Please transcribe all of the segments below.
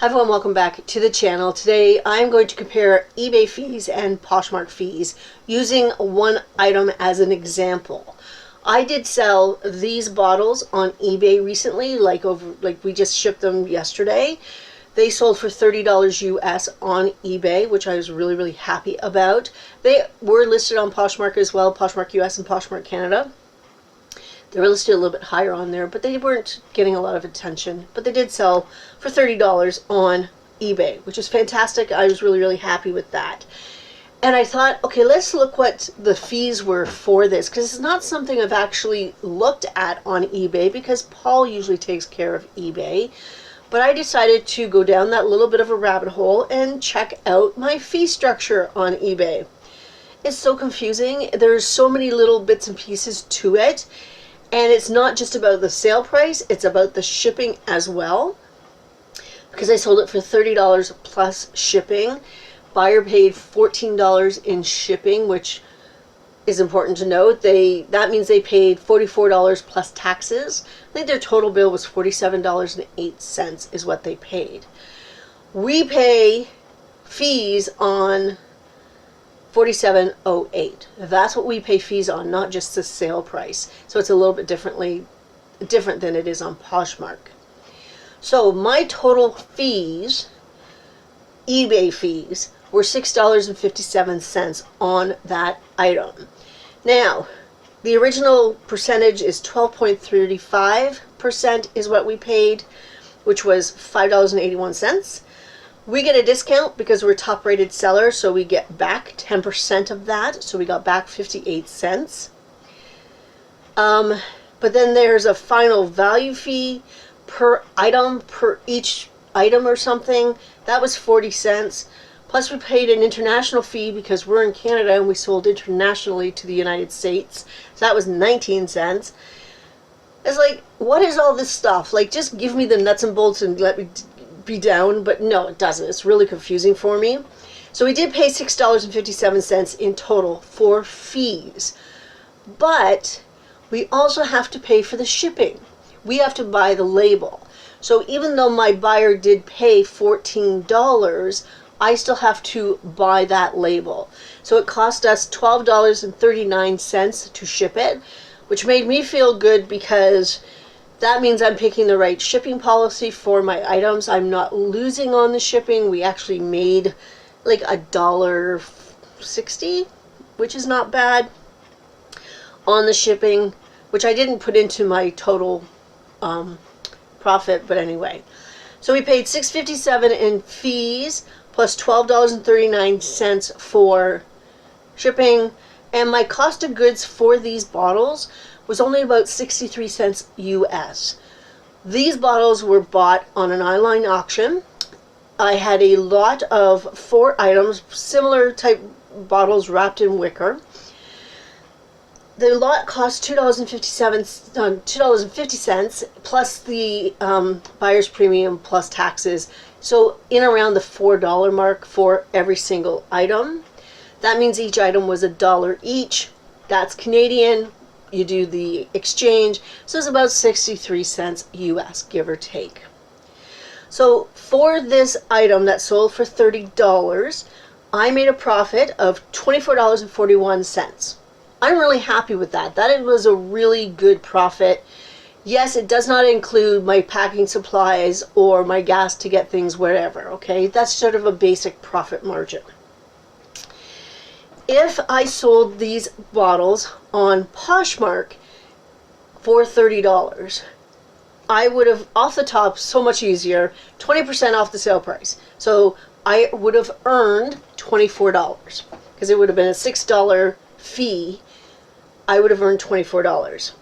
Hi everyone, welcome back to the channel. Today I'm going to compare eBay fees and Poshmark fees using one item as an example. I did sell these bottles on eBay recently, like we just shipped them yesterday. They sold for $30 US on eBay, which I was really happy about. They were listed on Poshmark as well, Poshmark US and Poshmark Canada. They were listed a little bit higher on there, but they weren't getting a lot of attention. But they did sell for $30 on eBay, which is fantastic. I was really happy with that. And I thought, okay, let's look what the fees were for this, because it's not something I've actually looked at on eBay, because Paul usually takes care of eBay. But I decided to go down that little bit of a rabbit hole and check out my fee structure on eBay. It's so confusing. There's so many little bits and pieces to it. And it's not just about the sale price, it's about the shipping as well. Because I sold it for $30 plus shipping. Buyer paid $14 in shipping, which is important to note. That means they paid $44 plus taxes. I think their total bill was $47.08 is what they paid. We pay fees on $47.08. That's what we pay fees on, not just the sale price. So it's a little bit different than it is on Poshmark. So my total fees, eBay fees, were $6.57 on that item. Now, the original percentage is 12.35% is what we paid, which was $5.81. We get a discount because we're a top rated seller, so we get back 10% of that, so we got back 58 cents. But then there's a final value fee per item, per each item or something. That was 40 cents. Plus we paid an international fee because we're in Canada and we sold internationally to the United States. So that was 19 cents. It's like, what is all this stuff? Like, just give me the nuts and bolts and let me be down. But no, it doesn't. It's really confusing for me. So we did pay $6.57 in total for fees. But we also have to pay for the shipping. We have to buy the label. So even though my buyer did pay $14, I still have to buy that label. So it cost us $12.39 to ship it, which made me feel good because that means I'm picking the right shipping policy for my items. I'm not losing on the shipping. We actually made like $1.60, which is not bad on the shipping, which I didn't put into my total profit, but anyway. So we paid $6.57 in fees plus $12.39 for shipping, and my cost of goods for these bottles was only about 63 cents US. These bottles were bought on an online auction. I had a lot of 4 items, similar type bottles wrapped in wicker. The lot cost $2.50 plus the buyer's premium plus taxes. So in around the $4 mark for every single item. That means each item was $1 each. That's Canadian. You do the exchange. So it's about 63 cents US, give or take. So for this item that sold for $30, I made a profit of $24.41. I'm really happy with that. That was a really good profit. Yes, it does not include my packing supplies or my gas to get things wherever, okay? That's sort of a basic profit margin. If I sold these bottles on Poshmark for $30, I would have, off the top, so much easier, 20% off the sale price. So I would have earned $24 because it would have been a $6 fee. I would have earned $24.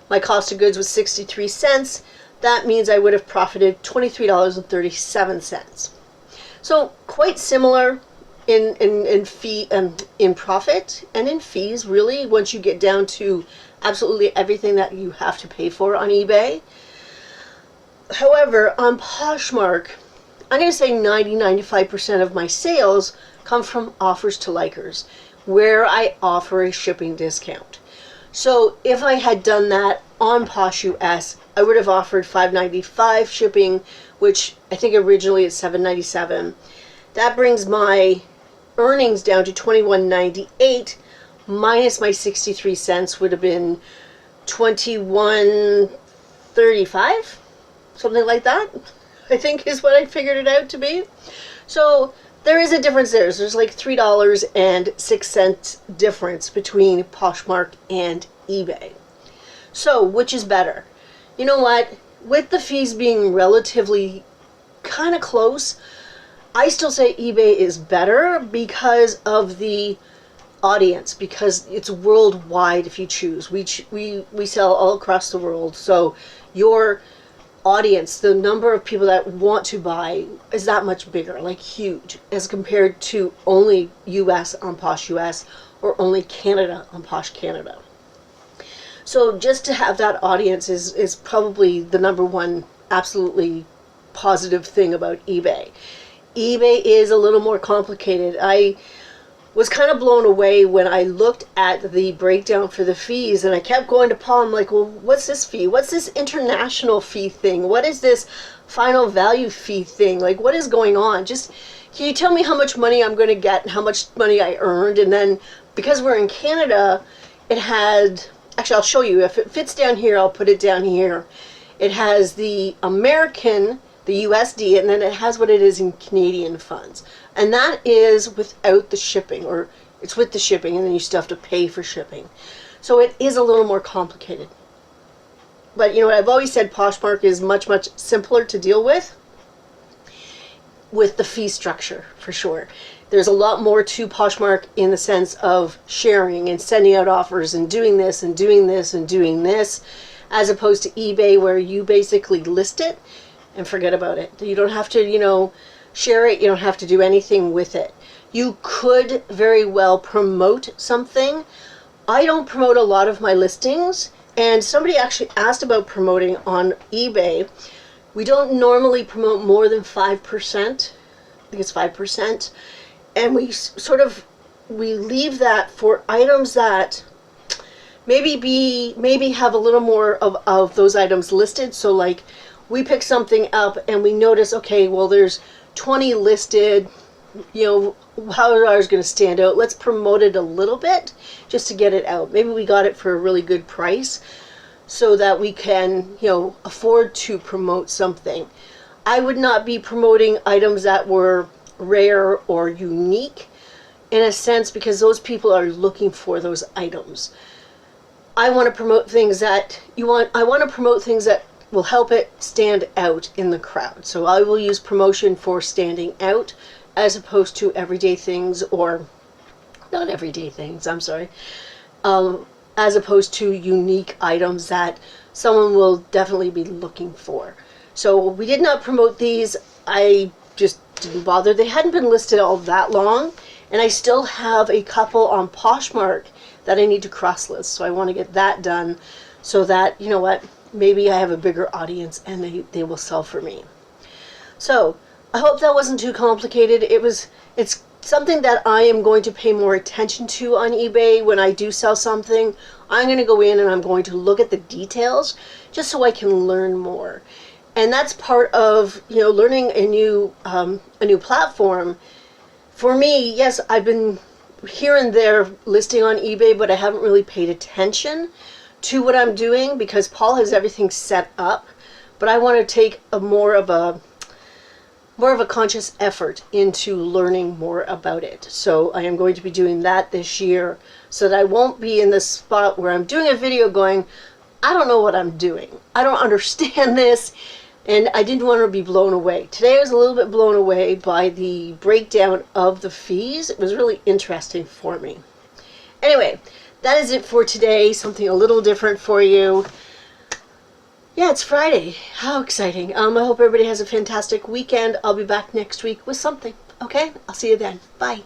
My cost of goods was 63 cents. That means I would have profited $23.37. So quite similar in profit and in fees, really, once you get down to absolutely everything that you have to pay for on eBay. However, on Poshmark, I'm going to say 90-95% of my sales come from offers to likers, where I offer a shipping discount. So if I had done that on Posh US, I would have offered $5.95 shipping, which I think originally is $7.97. That brings my earnings down to $21.98 minus my 63 cents would have been $21.35, something like that, I think is what I figured it out to be. So there is a difference there. So there's like $3.06 difference between Poshmark and eBay. So which is better? You know what? With the fees being relatively kind of close, I still say eBay is better because of the audience, because it's worldwide if you choose. We sell all across the world, so your audience, the number of people that want to buy is that much bigger, like huge, as compared to only US on Posh US or only Canada on Posh Canada. So just to have that audience is probably the number one absolutely positive thing about eBay. eBay is a little more complicated. I was kind of blown away when I looked at the breakdown for the fees, and I kept going to Paul. I'm like, well, what's this fee? What's this international fee thing? What is this final value fee thing? Like, what is going on? Just, can you tell me how much money I'm going to get and how much money I earned? And then, because we're in Canada, it had, actually, I'll show you. If it fits down here, I'll put it down here. It has the American, the USD, and then it has what it is in Canadian funds. And that is without the shipping, or it's with the shipping, and then you still have to pay for shipping. So it is a little more complicated. But you know what, I've always said Poshmark is much, much simpler to deal with the fee structure, for sure. There's a lot more to Poshmark in the sense of sharing and sending out offers and doing this and doing this and doing this, as opposed to eBay, where you basically list it and forget about it. You don't have to, you know, share it. You don't have to do anything with it. You could very well promote something. I don't promote a lot of my listings, and somebody actually asked about promoting on eBay. We don't normally promote more than 5%. I think it's 5%. And we leave that for items that maybe have a little more of those items listed. So like, we pick something up and we notice, okay, well, there's 20 listed, you know, how are ours going to stand out? Let's promote it a little bit just to get it out. Maybe we got it for a really good price so that we can, you know, afford to promote something. I would not be promoting items that were rare or unique in a sense, because those people are looking for those items. I want to promote things that I want to promote things that will help it stand out in the crowd. So I will use promotion for standing out as opposed to everyday things, or not everyday things, I'm sorry, as opposed to unique items that someone will definitely be looking for. So we did not promote these. I just didn't bother. They hadn't been listed all that long, and I still have a couple on Poshmark that I need to cross list. So I want to get that done so that, you know what, maybe I have a bigger audience and they will sell for me. So I hope that wasn't too complicated. It's something that I am going to pay more attention to on eBay. When I do sell something, I'm going to go in and I'm going to look at the details just so I can learn more. And that's part of, you know, learning a new platform. For me, yes, I've been here and there listing on eBay, but I haven't really paid attention to what I'm doing because Paul has everything set up. But I want to take a more of a conscious effort into learning more about it. So I am going to be doing that this year so that I won't be in the spot where I'm doing a video going, I don't know what I'm doing. I don't understand this. And I didn't want to be blown away. Today I was a little bit blown away by the breakdown of the fees. It was really interesting for me. Anyway, that is it for today. Something a little different for you. Yeah, it's Friday. How exciting. I hope everybody has a fantastic weekend. I'll be back next week with something. Okay? I'll see you then. Bye.